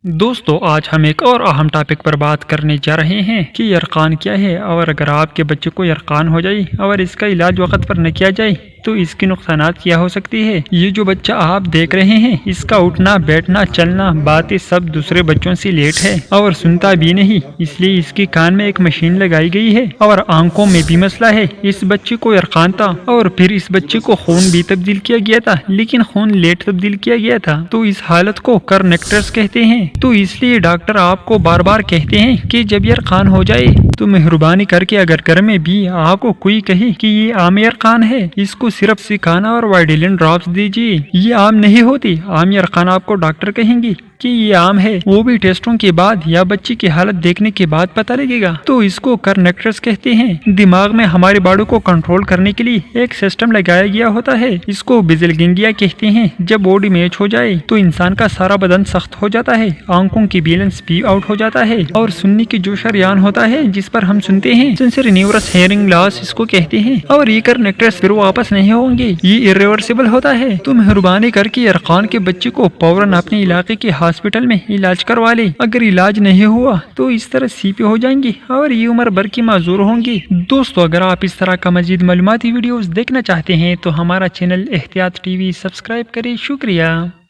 دوستو آج ہم ایک اور اہم ٹاپک پر بات کرنے جا رہے ہیں کہ یرقان کیا ہے، اور اگر آپ کے بچے کو یرقان ہو جائے اور اس کا علاج وقت پر نہ کیا جائے تو اس کی نقصانات کیا ہو سکتی ہے۔ یہ جو بچہ آپ دیکھ رہے ہیں اس کا اٹھنا بیٹھنا چلنا باتیں سب دوسرے بچوں سے لیٹ ہے اور سنتا بھی نہیں، اس لیے اس کے کان میں ایک مشین لگائی گئی ہے اور آنکھوں میں بھی مسئلہ ہے۔ اس بچے کو یرقان تھا اور پھر اس بچے کو خون بھی تبدیل کیا گیا تھا، لیکن خون لیٹ تبدیل کیا گیا تھا، تو اس حالت کو کرنیکٹرس کہتے ہیں۔ تو اس لیے ڈاکٹر آپ کو بار بار کہتے ہیں کہ جب یرقان ہو جائے تو مہربانی کر کے اگر گھر میں بھی آپ کو کوئی کہے کہ یہ عام یرقان ہے، اس کو صرف سکھانا اور وائڈیلن ڈراپس دیجیے۔ یہ عام نہیں ہوتی، عام یرقان آپ کو ڈاکٹر کہیں گے کہ یہ عام ہے، وہ بھی ٹیسٹوں کے بعد یا بچے کی حالت دیکھنے کے بعد پتہ لگے گا۔ تو اس کو کرنیکٹرس کہتے ہیں۔ دماغ میں ہمارے باڑوں کو کنٹرول کرنے کے لیے ایک سسٹم لگایا گیا ہوتا ہے، اس کو بیزل گینگلیا کہتے ہیں۔ جب باڈی میچ ہو جائے تو انسان کا سارا بدن سخت ہو جاتا ہے، آنکھوں کی بیلنس بھی آؤٹ ہو جاتا ہے اور سننے کی جو شریان ہوتا ہے جس پر ہم سنتے ہیں، سینسری نیورس ہیئرنگ لاس اس کو کہتے ہیں، اور یہ کرنیکٹرس پھر واپس نہیں ہوں گے، یہ irreversible ہوتا ہے۔ تو مہربانی کر کے یرقان کے بچے کو فوراً اپنے علاقے کے ہاسپٹل میں علاج کروا لے۔ اگر علاج نہیں ہوا تو اس طرح CP ہو جائیں گے اور یہ عمر بھر کی معذور ہوں گے۔ دوستو اگر آپ اس طرح کا مزید معلوماتی ویڈیوز دیکھنا چاہتے ہیں تو ہمارا چینل احتیاط TV سبسکرائب کریں۔ شکریہ۔